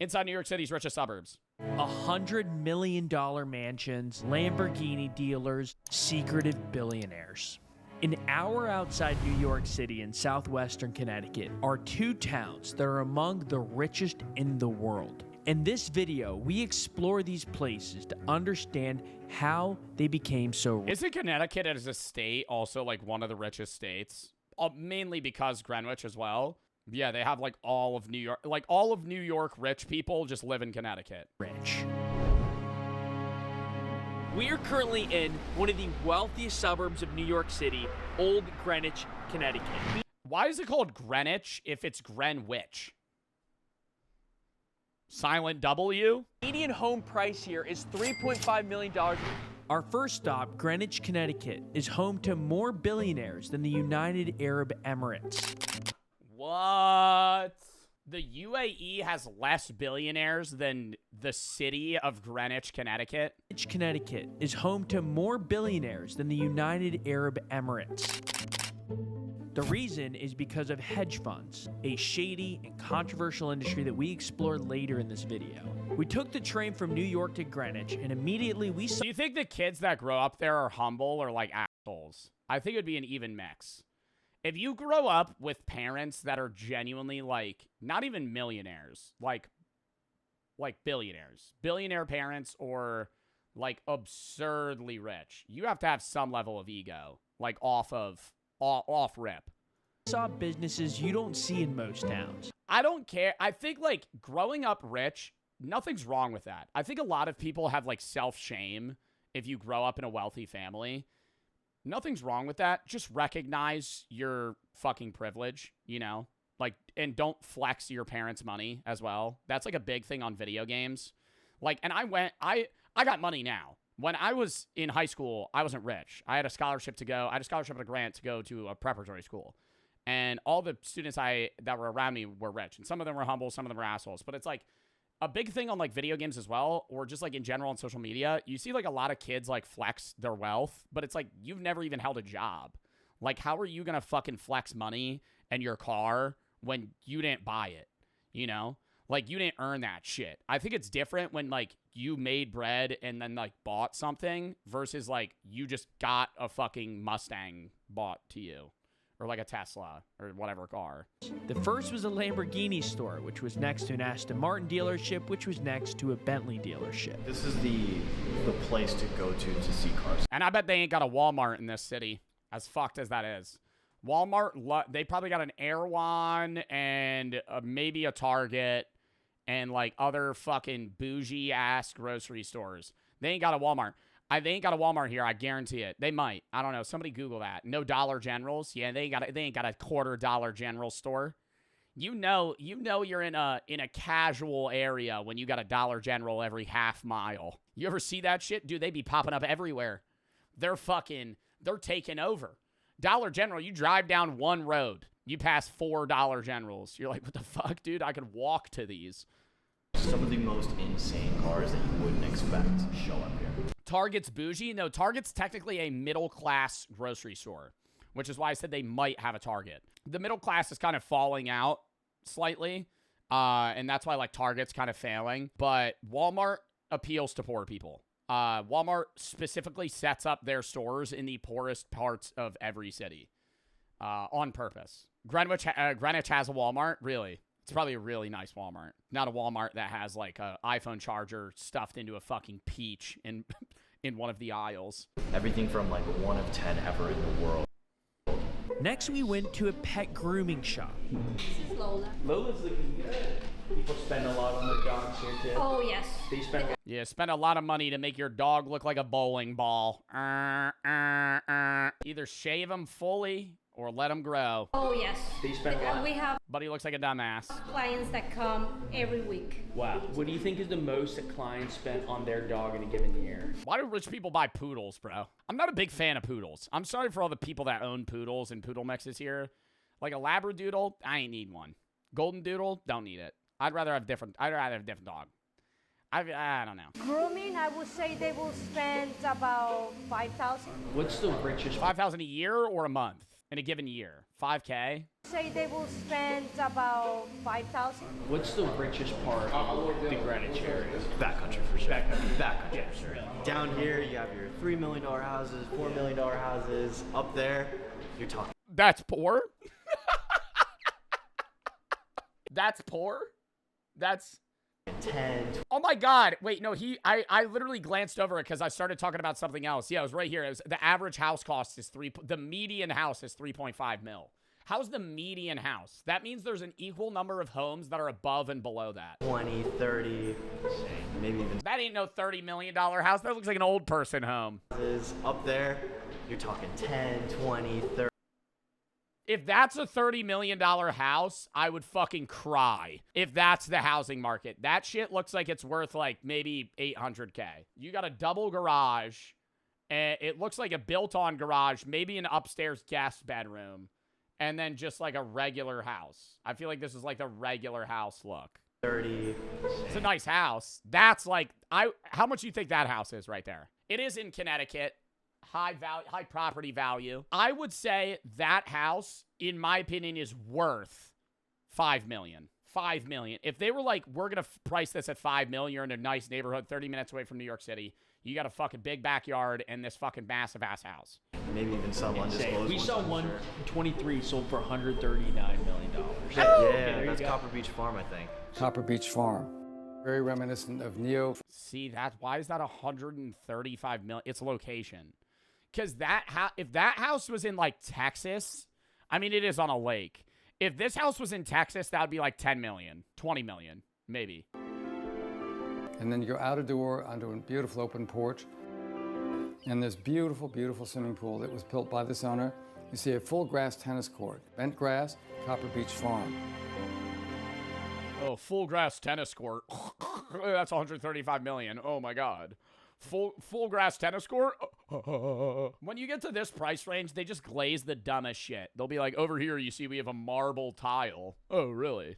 Inside New York City's richest suburbs. $100 million mansions, Lamborghini dealers, secretive billionaires. An hour outside New York City in southwestern Connecticut are two towns that are among the richest in the world. In this video, we explore these places to understand how they became so rich. Isn't Connecticut as a state also like one of the richest states? Mainly because Greenwich as well. Yeah, they have like all of New York, like all of New York rich people just live in Connecticut. Rich. We are currently in one of the wealthiest suburbs of New York City, Old Greenwich, Connecticut. Why is it called Greenwich if it's Greenwich? Silent W? Median home price here is $3.5 million. Our first stop, Greenwich, Connecticut, is home to more billionaires than the United Arab Emirates. What? The UAE has less billionaires than the city of Greenwich, Connecticut? Greenwich, Connecticut is home to more billionaires than the United Arab Emirates. The reason is because of hedge funds, a shady and controversial industry that we explore later in this video. We took the train from New York to Greenwich, and immediately we saw— Do you think the kids that grow up there are humble or like assholes? I think it would be an even mix. If you grow up with parents that are genuinely like, not even millionaires, like billionaires, billionaire parents, or like absurdly rich, you have to have some level of ego, like off rip. Saw businesses you don't see in most towns. I don't care. I think like growing up rich, nothing's wrong with that. I think a lot of people have like self-shame if you grow up in a wealthy family. Nothing's wrong with that. Just recognize your fucking privilege, you know? Like, and don't flex your parents' money as well. That's like a big thing on video games. Like, and I got money now. When I was in high school, I wasn't rich. I had a scholarship and a grant to go to a preparatory school. And all the students that were around me were rich. And some of them were humble, some of them were assholes. But it's like a big thing on like video games as well, or just like in general on social media. You see like a lot of kids like flex their wealth, but it's like you've never even held a job. Like, how are you gonna fucking flex money and your car when you didn't buy it? You know? Like, you didn't earn that shit. I think it's different when, like, you made bread and then, like, bought something versus, like, you just got a fucking Mustang bought to you. Or, like, a Tesla or whatever car. The first was a Lamborghini store, which was next to an Aston Martin dealership, which was next to a Bentley dealership. This is the place to go to see cars. And I bet they ain't got a Walmart in this city, as fucked as that is. Walmart, they probably got an Erewhon and maybe a Target and like other fucking bougie ass grocery stores. They ain't got a Walmart. They ain't got a Walmart here. I guarantee it. They might. I don't know. Somebody Google that. No Dollar Generals. Yeah, they ain't got a quarter Dollar General store. You know you're in a casual area when you got a Dollar General every half mile. You ever see that shit? Dude, they be popping up everywhere. They're taking over. Dollar General, you drive down one road. You pass 4 Dollar Generals. You're like, what the fuck, dude? I could walk to these. Some of the most insane cars that you wouldn't expect show up here. Target's bougie? No, Target's technically a middle-class grocery store, which is why I said they might have a Target. The middle class is kind of falling out slightly, and that's why, like, Target's kind of failing. But Walmart appeals to poor people. Walmart specifically sets up their stores in the poorest parts of every city on purpose. Greenwich has a Walmart? Really? It's probably a really nice Walmart. Not a Walmart that has like an iPhone charger stuffed into a fucking peach in one of the aisles. Everything from like 1 of 10 ever in the world. Next, we went to a pet grooming shop. This is Lola. Lola's looking good. People spend a lot on their dogs here, too. Oh, yes. They spend spend a lot of money to make your dog look like a bowling ball. Either shave him fully or let him grow. Oh, yes. They spend a lot. We have But he looks like a dumbass. clients that come every week. Wow. What do you think is the most that clients spent on their dog in a given year? Why do rich people buy poodles, bro? I'm not a big fan of poodles. I'm sorry for all the people that own poodles and poodle mixes here. Like a Labradoodle, I ain't need one. Golden Doodle, don't need it. I'd rather have a different dog. I don't know. Grooming, I would say they will spend about $5,000. What's the richest? $5,000 a year or a month in a given year? 5K? Say they will spend about 5,000. What's the richest part of the Greenwich area? Backcountry for sure. Backcountry for sure. Down here, you have your $3 million houses, $4 million houses. Up there, you're talking. That's poor? That's poor? That's 10. Oh my God. Wait, no, I literally glanced over it because I started talking about something else. Yeah, it was right here. It was, the average house cost is the median house is 3.5 mil. How's the median house? That means there's an equal number of homes that are above and below that. 20, 30, maybe even. That ain't no $30 million house. That looks like an old person home. Up there, you're talking 10, 20, 30. If that's a $30 million house, I would fucking cry. If that's the housing market. That shit looks like it's worth like maybe $800K. You got a double garage. And it looks like a built-on garage, maybe an upstairs guest bedroom. And then just like a regular house. I feel like this is like the regular house look. 30. It's a nice house. That's like, how much do you think that house is right there? It is in Connecticut. High property value. I would say that house, in my opinion, is worth $5 million. $5 million. If they were like, we're going to price this at $5 million, you're in a nice neighborhood, 30 minutes away from New York City. You got a fucking big backyard and this fucking massive ass house. Maybe even some undisclosed. We saw one 23 sold for $139 million. Yeah, that's Copper Beach Farm, I think. Copper Beach Farm. Very reminiscent of Neo. See, why is that $135 million? Its location. Because if that house was in like Texas, I mean, it is on a lake. If this house was in Texas, that would be like 10 million, 20 million, maybe. And then you go out a door onto a beautiful open porch. And this beautiful, beautiful swimming pool that was built by this owner. You see a full grass tennis court. Bent grass, Copper Beach Farm. Oh, full grass tennis court. That's 135 million. Oh my God. Full grass tennis court? When you get to this price range, they just glaze the dumbest shit. They'll be like, over here, you see we have a marble tile. Oh, really?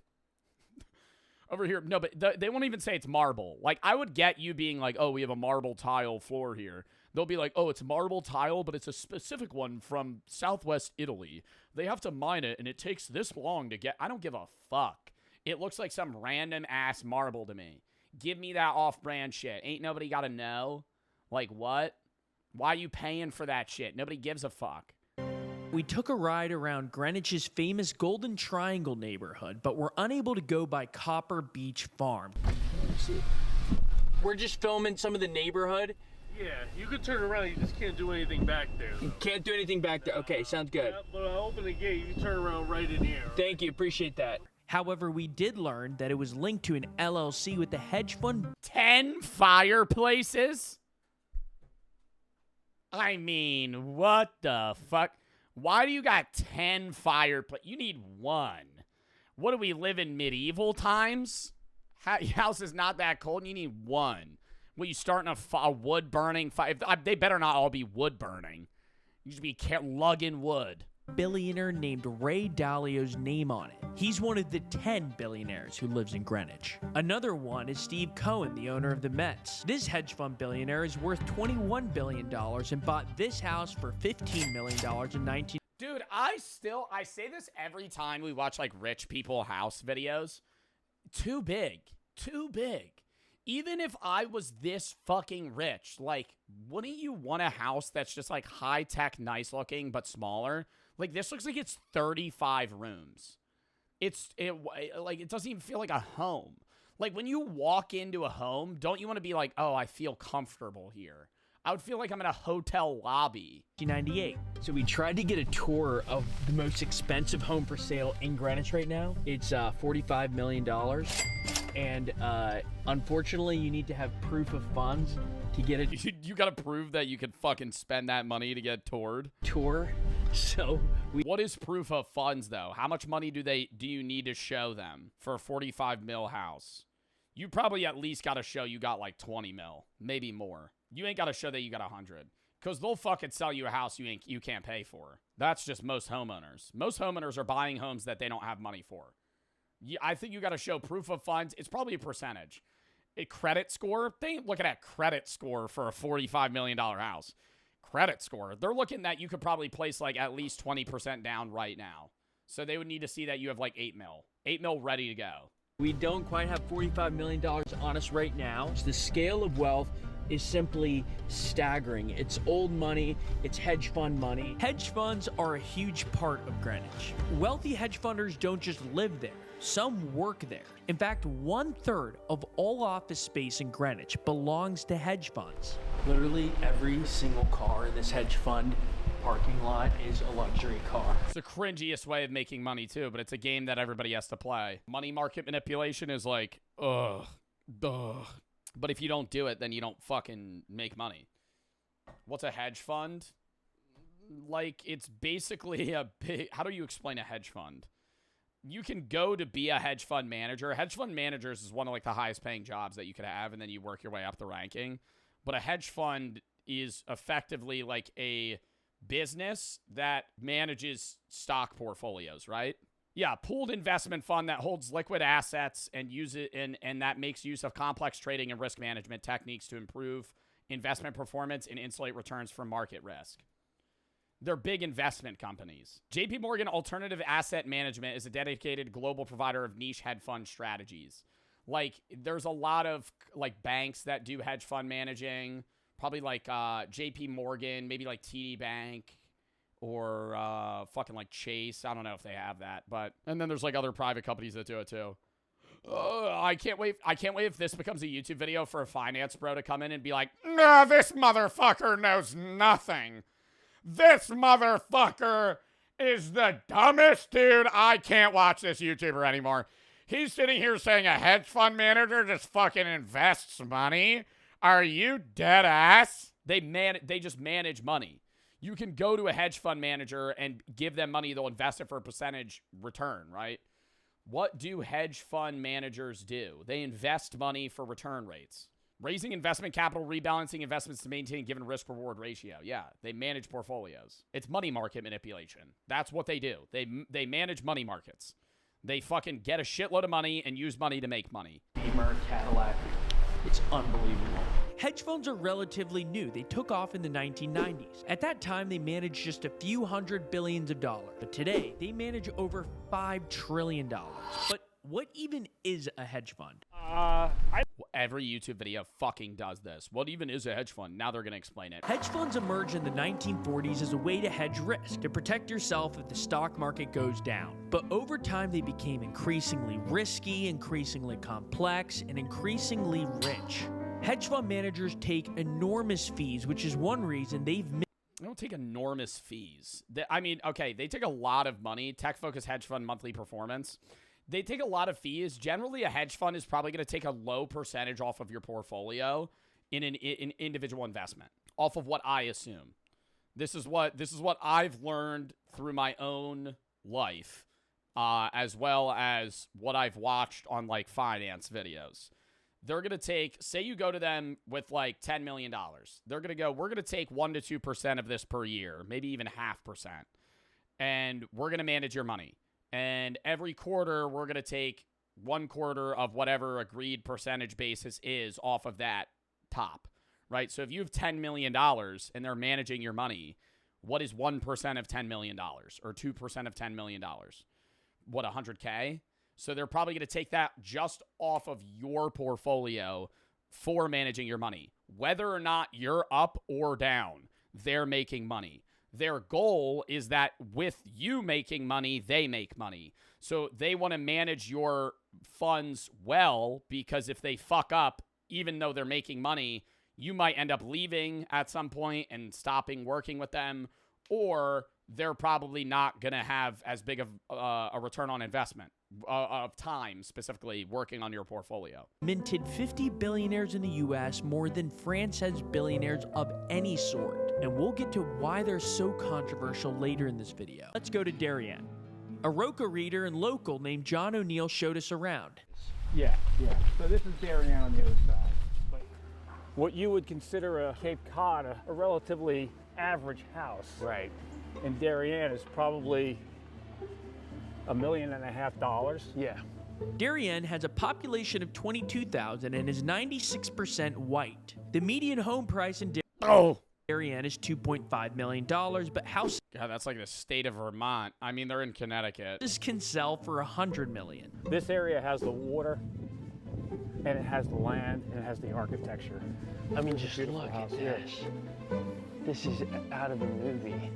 Over here. No, but they won't even say it's marble. Like, I would get you being like, oh, we have a marble tile floor here. They'll be like, oh, it's marble tile, but it's a specific one from Southwest Italy. They have to mine it, and it takes this long to get. I don't give a fuck. It looks like some random ass marble to me. Give me that off-brand shit. Ain't nobody got to know. Like, what? Why are you paying for that shit? Nobody gives a fuck. We took a ride around Greenwich's famous Golden Triangle neighborhood, but were unable to go by Copper Beach Farm. We're just filming some of the neighborhood. Yeah, you can turn around, you just can't do anything back there. You can't do anything back there. Okay, sounds good. But I open the gate, you can turn around right in here. Thank you, appreciate that. However, we did learn that it was linked to an LLC with the hedge fund. 10 fireplaces? I mean, what the fuck? Why do you got 10 fireplaces? You need one. What do we live in medieval times? Your house is not that cold and you need one. Well, you starting a wood burning fire? They better not all be wood burning. You should be lugging wood. Billionaire named Ray Dalio's name on it. He's one of the 10 billionaires who lives in Greenwich. Another one is Steve Cohen, the owner of the Mets. This hedge fund billionaire is worth $21 billion and bought this house for $15 million in 19... Dude, I say this every time we watch like rich people house videos. Too big. Too big. Even if I was this fucking rich, like, wouldn't you want a house that's just like high-tech, nice-looking, but smaller? Like, this looks like it's 35 rooms. It doesn't even feel like a home. Like, when you walk into a home, don't you want to be like, oh, I feel comfortable here? I would feel like I'm in a hotel lobby. 1998. So we tried to get a tour of the most expensive home for sale in Greenwich right now. It's $45 million. And unfortunately, you need to have proof of funds to get it. You got to prove that you could fucking spend that money to get toured. Tour. So what is proof of funds though? How much money do you need to show them for a 45 mil house? You probably at least got to show you got like 20 mil, maybe more. You ain't got to show that you got 100 because they'll fucking sell you a house you can't pay for. That's just most homeowners. Most homeowners are buying homes that they don't have money for. I think you got to show proof of funds. It's probably a percentage. A credit score, they ain't looking at credit score for a $45 million house. credit score. They're looking that you could probably place like at least 20% down right now. So they would need to see that you have like 8 mil. 8 mil ready to go. We don't quite have $45 million on us right now. The scale of wealth is simply staggering. It's old money, it's hedge fund money. Hedge funds are a huge part of Greenwich. Wealthy hedge funders don't just live there, some work there. In fact, 1/3 of all office space in Greenwich belongs to hedge funds. Literally every single car in this hedge fund parking lot is a luxury car. It's the cringiest way of making money too, but it's a game that everybody has to play. Money market manipulation is like, ugh, duh. But if you don't do it, then you don't fucking make money. What's a hedge fund? Like, it's basically a big... How do you explain a hedge fund? You can go to be a hedge fund manager. Hedge fund managers is one of, like, the highest paying jobs that you could have, and then you work your way up the ranking. But a hedge fund is effectively, like, a business that manages stock portfolios, right? Yeah, pooled investment fund that holds liquid assets and use it and that makes use of complex trading and risk management techniques to improve investment performance and insulate returns from market risk. They're big investment companies. JP Morgan Alternative Asset Management is a dedicated global provider of niche hedge fund strategies. Like, there's a lot of like banks that do hedge fund managing, probably like JP Morgan, maybe like TD Bank. Or fucking like Chase. I don't know if they have that, but and then there's like other private companies that do it too. I can't wait if this becomes a YouTube video for a finance bro to come in and be like, "Nah, this motherfucker knows nothing. This motherfucker is the dumbest dude. I can't watch this YouTuber anymore. He's sitting here saying a hedge fund manager just fucking invests money. Are you dead ass?" They just manage money. You can go to a hedge fund manager and give them money. They'll invest it for a percentage return, right? What do hedge fund managers do? They invest money for return rates. Raising investment capital, rebalancing investments to maintain given risk-reward ratio. Yeah, they manage portfolios. It's money market manipulation. That's what they do. They manage money markets. They fucking get a shitload of money and use money to make money. Beamer, Cadillac. It's unbelievable. Hedge funds are relatively new. They took off in the 1990s. At that time, they managed just a few $100 billion. But today, they manage over $5 trillion. But what even is a hedge fund? Every YouTube video fucking does this. What even is a hedge fund? Now they're going to explain it. Hedge funds emerged in the 1940s as a way to hedge risk, to protect yourself if the stock market goes down. But over time, they became increasingly risky, increasingly complex, and increasingly rich. Hedge fund managers take enormous fees, which is one reason they don't take enormous fees. They take a lot of money. Tech-focused hedge fund monthly performance. They take a lot of fees. Generally, a hedge fund is probably going to take a low percentage off of your portfolio in an individual investment, off of what I assume. This is what I've learned through my own life, as well as what I've watched on like finance videos. They're going to take, say you go to them with like $10 million. They're going to go, we're going to take 1 to 2% of this per year, maybe even 0.5%. And we're going to manage your money. And every quarter, we're going to take 1/4 of whatever agreed percentage basis is off of that top, right? So if you have $10 million and they're managing your money, what is 1% of $10 million or 2% of $10 million? What, 100K? So they're probably going to take that just off of your portfolio for managing your money. Whether or not you're up or down, they're making money. Their goal is that with you making money, they make money. So they want to manage your funds well, because if they fuck up, even though they're making money, you might end up leaving at some point and stopping working with them, or they're probably not going to have as big of a return on investment of time, specifically working on your portfolio. Minted 50 billionaires in the U.S., more than France has billionaires of any sort. And we'll get to why they're so controversial later in this video. Let's go to Darien. A Roca reader and local named John O'Neill showed us around. Yeah. So this is Darien on the other side. But what you would consider a Cape Cod, a relatively average house. Right. In Darien is probably $1.5 million. Yeah. Darien has a population of 22,000 and is 96% white. The median home price in Darien is $2.5 million, but houses God, that's like the state of Vermont. I mean, they're in Connecticut. can sell for $100 million. This area has the water, and it has the land, and it has the architecture. I mean, just Beautiful look house at here. this. This is out of a movie.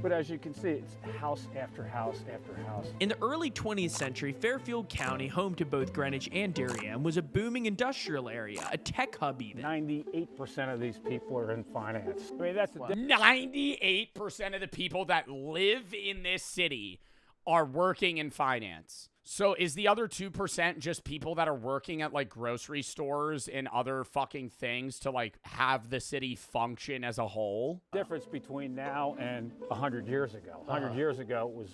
But as you can see, it's house after house after house. In the early 20th century, Fairfield County, home to both Greenwich and Darien, was a booming industrial area, a tech hub even. 98% of these people are in finance. I mean, that's the 98% of the people that live in this city are working in finance. So is the other 2% just people that are working at like grocery stores and other fucking things to like have the city function as a whole? difference between now and 100 years ago. 100 years ago, it was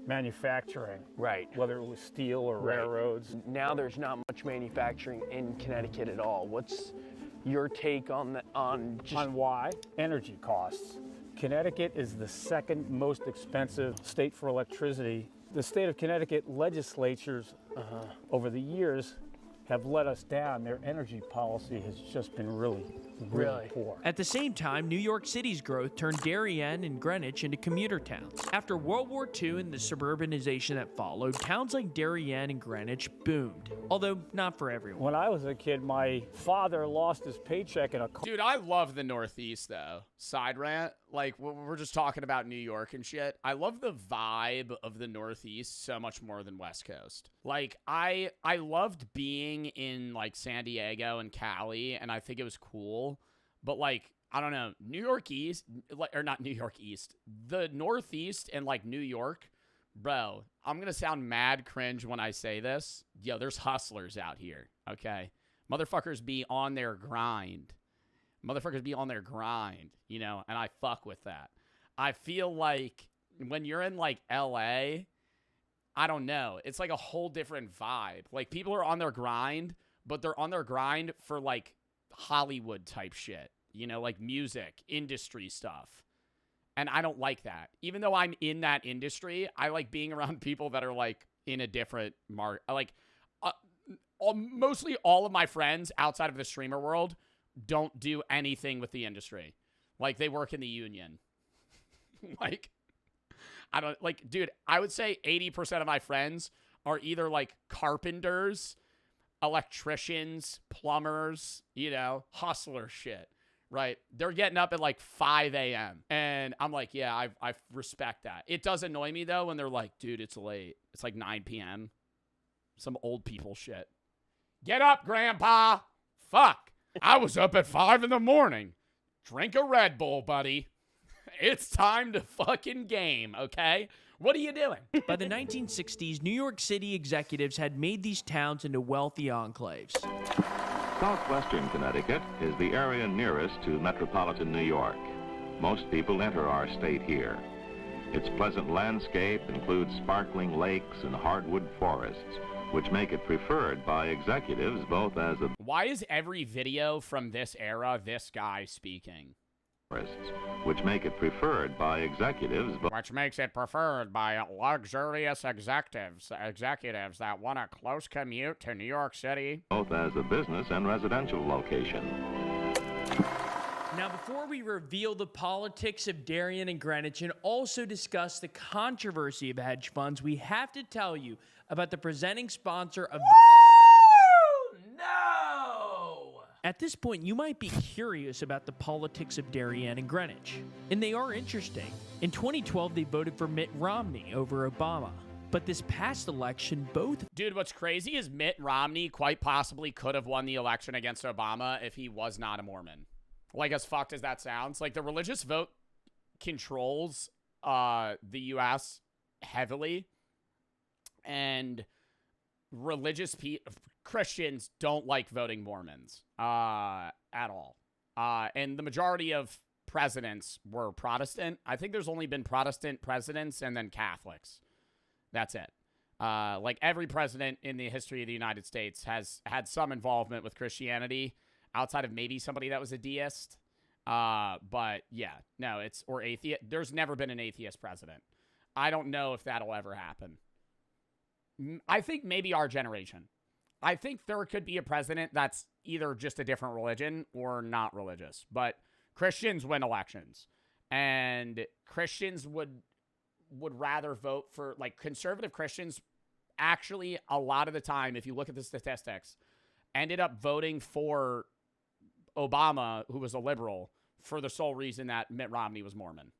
manufacturing, Right. whether it was steel or Right. railroads. Now there's not much manufacturing in Connecticut at all. What's your take on the, on just On why? Energy costs. Connecticut is the second most expensive state for electricity. The state of Connecticut legislatures over the years have let us down. Their energy policy has just been really Really? poor. At the same time, New York City's growth turned Darien and Greenwich into commuter towns. After World War II and the suburbanization that followed, towns like Darien and Greenwich boomed, although not for everyone. When I was a kid, my father lost his paycheck in a car Dude, I love the Northeast though. Side rant. Like we're just talking about New York and shit. I love the vibe of the Northeast so much more than West Coast. Like I loved being in like San Diego and Cali, and I think it was cool. But like, I don't know, New York East, or not New York East, the Northeast and like New York, bro, I'm going to sound mad cringe when I say this. Yo, there's hustlers out here, okay? Motherfuckers be on their grind. Motherfuckers be on their grind, you know, and I fuck with that. I feel like when you're in like LA, I don't know, it's like a whole different vibe. Like people are on their grind, but they're on their grind for like Hollywood type shit, you know, like music, industry stuff. And I don't like that. Even though I'm in that industry, I like being around people that are like in a different market. Like mostly all of my friends outside of the streamer world don't do anything with the industry. Like they work in the union. Like, I don't like, dude, I would say 80% of my friends are either like carpenters, electricians, plumbers, you know, hustler shit, right? They're getting up at like 5 a.m. And I'm like, yeah, I respect that. It does annoy me though when they're like, dude, it's late. It's like 9 p.m. Some old people shit. Get up, grandpa. Fuck. I was up at 5 in the morning. Drink a Red Bull, buddy. It's time to fucking game, okay? What are you doing? By the 1960s, New York City executives had made these towns into wealthy enclaves. Southwestern Connecticut is the area nearest to metropolitan New York. Most people enter our state here. Its pleasant landscape includes sparkling lakes and hardwood forests, which make it preferred by executives both as a Why is every video from this era this guy speaking? which make it preferred by executives Which makes it preferred by luxurious executives that want a close commute to New York City. both as a business and residential location. Now, before we reveal the politics of Darien and Greenwich and also discuss the controversy of hedge funds, we have to tell you about the presenting sponsor of... No! At this point, you might be curious about the politics of Darien and Greenwich, and they are interesting. In 2012, they voted for Mitt Romney over Obama. But this past election, both... Dude, what's crazy is Mitt Romney quite possibly could have won the election against Obama if he was not a Mormon. Like, as fucked as that sounds. Like, the religious vote controls the U.S. heavily. And Christians don't like voting Mormons at all. And the majority of presidents were Protestant. I think there's only been Protestant presidents and then Catholics. That's it. Like every president in the history of the United States has had some involvement with Christianity outside of maybe somebody that was a deist. But yeah, no, or atheist. There's never been an atheist president. I don't know if that'll ever happen. I think maybe our generation. I think there could be a president that's either just a different religion or not religious. But Christians win elections, and Christians would rather vote for, like, conservative Christians actually, a lot of the time, if you look at the statistics, ended up voting for Obama, who was a liberal, for the sole reason that Mitt Romney was Mormon,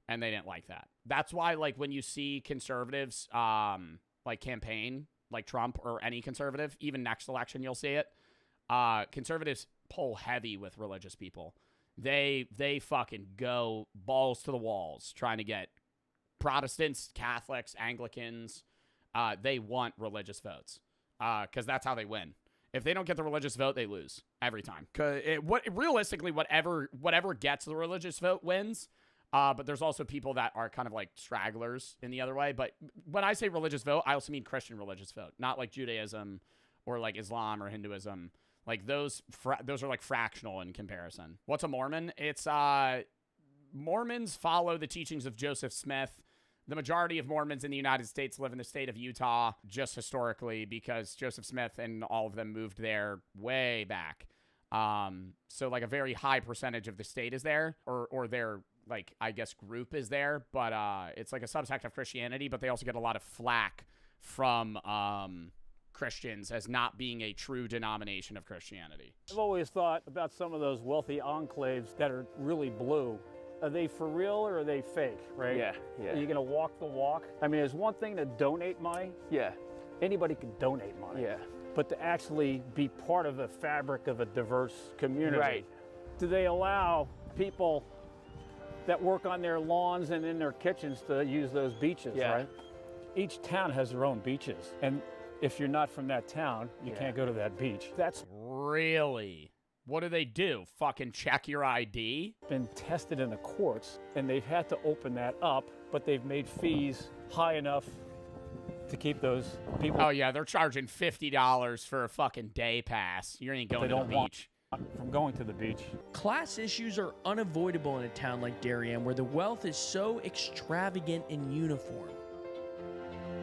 and they didn't like that. That's why, like, when you see conservatives, like, campaign, like Trump or any conservative, even next election, you'll see it. Conservatives pull heavy with religious people. They fucking go balls to the walls trying to get Protestants, Catholics, Anglicans. They want religious votes because that's how they win. If they don't get the religious vote, they lose every time. Realistically, whatever gets the religious vote wins. But there's also people that are kind of like stragglers in the other way. But when I say religious vote, I also mean Christian religious vote, not like Judaism or like Islam or Hinduism. Like those are like fractional in comparison. What's a Mormon? It's Mormons follow the teachings of Joseph Smith. The majority of Mormons in the United States live in the state of Utah, just historically, because Joseph Smith and all of them moved there way back. So like a very high percentage of the state is there, or their, like, I guess, group is there, but it's like a subsect of Christianity, but they also get a lot of flack from Christians as not being a true denomination of Christianity. I've always thought about some of those wealthy enclaves that are really blue. Are they for real or are they fake, right? Yeah. Are you gonna walk the walk? I mean, there's one thing to donate money. Yeah. Anybody can donate money. Yeah. But to actually be part of the fabric of a diverse community. Right. Do they allow people that work on their lawns and in their kitchens to use those beaches, right? Each town has their own beaches. And if you're not from that town, you can't go to that beach. That's really... What do? Fucking check your ID? Been tested in the courts, and they've had to open that up, but they've made fees high enough to keep those people. Oh, yeah, they're charging $50 for a fucking day pass. You ain't going to the beach. From going to the beach. Class issues are unavoidable in a town like Darien, where the wealth is so extravagant and uniform.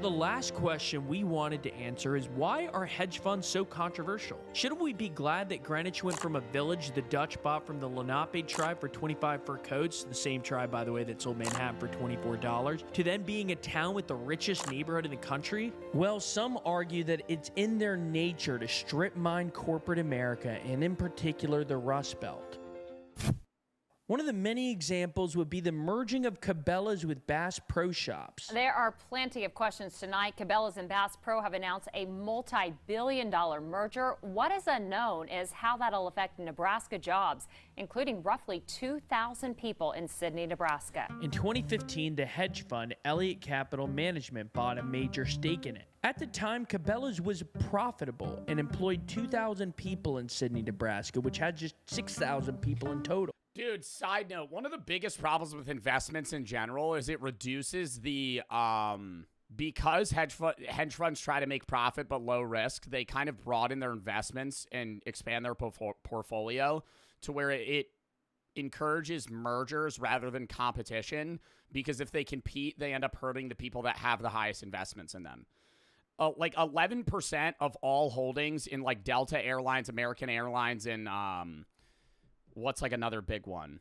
The last question we wanted to answer is, why are hedge funds so controversial? Shouldn't we be glad that Greenwich went from a village the Dutch bought from the Lenape tribe for 25 fur coats, the same tribe, by the way, that sold Manhattan for $24, to then being a town with the richest neighborhood in the country? Well, some argue that it's in their nature to strip mine corporate America, and in particular the Rust Belt. One of the many examples would be the merging of Cabela's with Bass Pro Shops. There are plenty of questions tonight. Cabela's and Bass Pro have announced a multi-billion-dollar merger. What is unknown is how that'll affect Nebraska jobs, including roughly 2,000 people in Sidney, Nebraska. In 2015, the hedge fund Elliott Capital Management bought a major stake in it. At the time, Cabela's was profitable and employed 2,000 people in Sidney, Nebraska, which had just 6,000 people in total. Dude, side note, one of the biggest problems with investments in general is it reduces the, because hedge funds try to make profit but low risk, they kind of broaden their investments and expand their portfolio to where it encourages mergers rather than competition, because if they compete, they end up hurting the people that have the highest investments in them. Like 11% of all holdings in like Delta Airlines, American Airlines, and what's like another big one,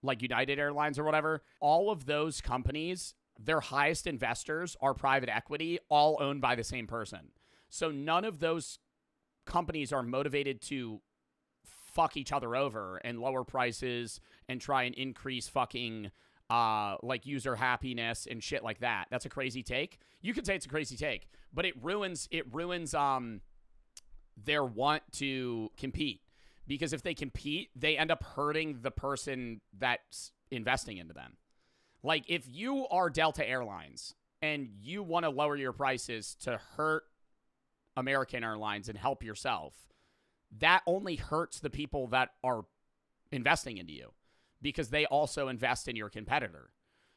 like United Airlines or whatever, all of those companies, their highest investors are private equity, all owned by the same person. So none of those companies are motivated to fuck each other over and lower prices and try and increase fucking like user happiness and shit like that. That's a crazy take. You could say it's a crazy take, but it ruins their want to compete. Because if they compete, they end up hurting the person that's investing into them. Like, if you are Delta Airlines and you want to lower your prices to hurt American Airlines and help yourself, that only hurts the people that are investing into you, because they also invest in your competitor.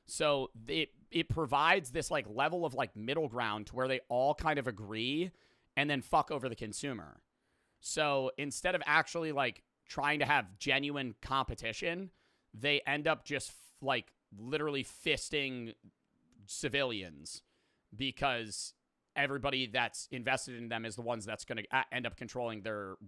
So it provides this like level of like middle ground to where they all kind of agree and then fuck over the consumer. So instead of actually like trying to have genuine competition, they end up just like literally fisting civilians, because everybody that's invested in them is the ones that's going to end up controlling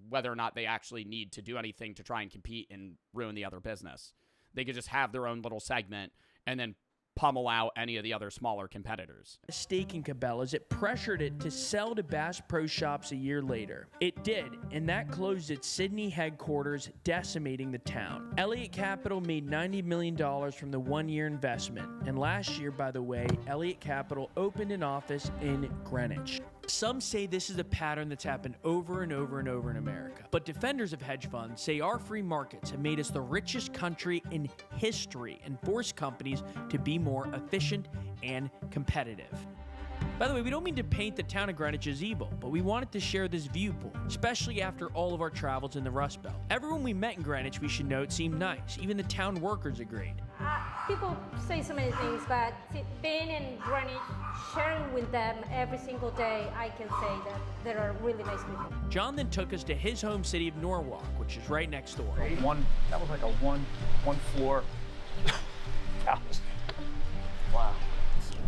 whether or not they actually need to do anything to try and compete and ruin the other business. They could just have their own little segment and then pummel out any of the other smaller competitors. Stake in Cabela's, it pressured it to sell to Bass Pro Shops a year later. It did, and that closed its Sydney headquarters, decimating the town. Elliott Capital made $90 million from the one-year investment, and last year, by the way, Elliott Capital opened an office in Greenwich. Some say this is a pattern that's happened over and over and over in America. But defenders of hedge funds say our free markets have made us the richest country in history and forced companies to be more efficient and competitive. By the way, we don't mean to paint the town of Greenwich as evil, but we wanted to share this viewpoint, especially after all of our travels in the Rust Belt. Everyone we met in Greenwich, we should note, seemed nice. Even the town workers agreed. People say so many things, but being in Greenwich, sharing with them every single day, I can say that they are really nice people. John then took us to his home city of Norwalk, which is right next door. That was like a one floor house. Wow.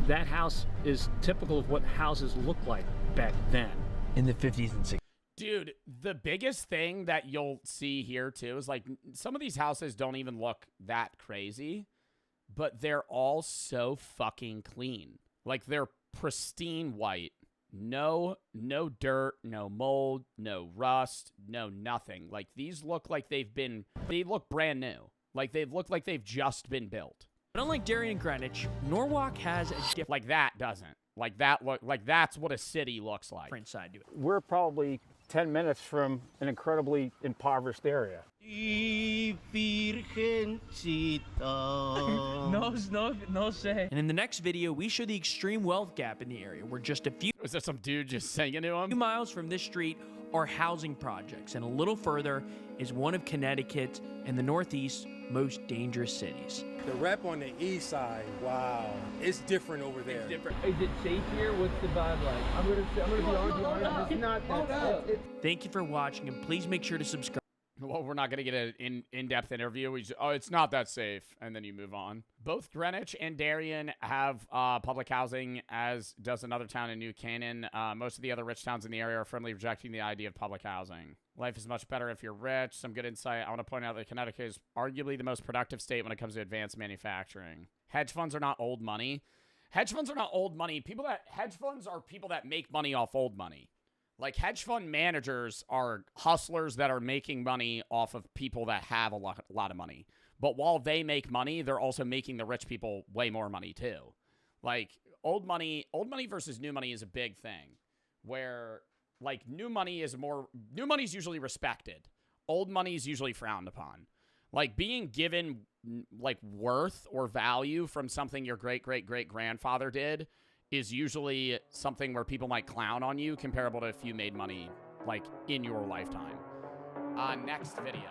That house is typical of what houses looked like back then. In the 50s and 60s. Dude, the biggest thing that you'll see here, too, is, like, some of these houses don't even look that crazy, but they're all so fucking clean. Like, they're pristine white. No dirt, no mold, no rust, no nothing. Like, these look like they look brand new. Like, they look like they've just been built. But unlike Darien and Greenwich, Norwalk has a different Like, that doesn't. Like, that's what a city looks like. side to it. We're probably 10 minutes from an incredibly impoverished area. No say. And in the next video, we show the extreme wealth gap in the area, where just a few Was there some dude just singing to him? miles from this street are housing projects, and a little further is one of Connecticut's and the Northeast's most dangerous cities. The rep on the east side, wow, it's different over there. Is it safe here? What's the vibe like? I'm gonna be honest, it's not that. Thank you for watching, and please make sure to subscribe. Well, we're not going to get an in-depth interview. It's not that safe, and then you move on. Both Greenwich and Darien have public housing, as does another town in New Canaan. Most of the other rich towns in the area are firmly rejecting the idea of public housing. Life is much better if you're rich. Some good insight. I want to point out that Connecticut is arguably the most productive state when it comes to advanced manufacturing. Hedge funds are not old money. Hedge funds are not old money. Hedge funds are people that make money off old money. Like, hedge fund managers are hustlers that are making money off of people that have a lot of money. But while they make money, they're also making the rich people way more money too. Like, old money versus new money is a big thing, where, like, new money is usually respected. Old money is usually frowned upon. Like, being given, like, worth or value from something your great-great-great-grandfather did is usually something where people might clown on you, comparable to if you made money, like, in your lifetime. Next video.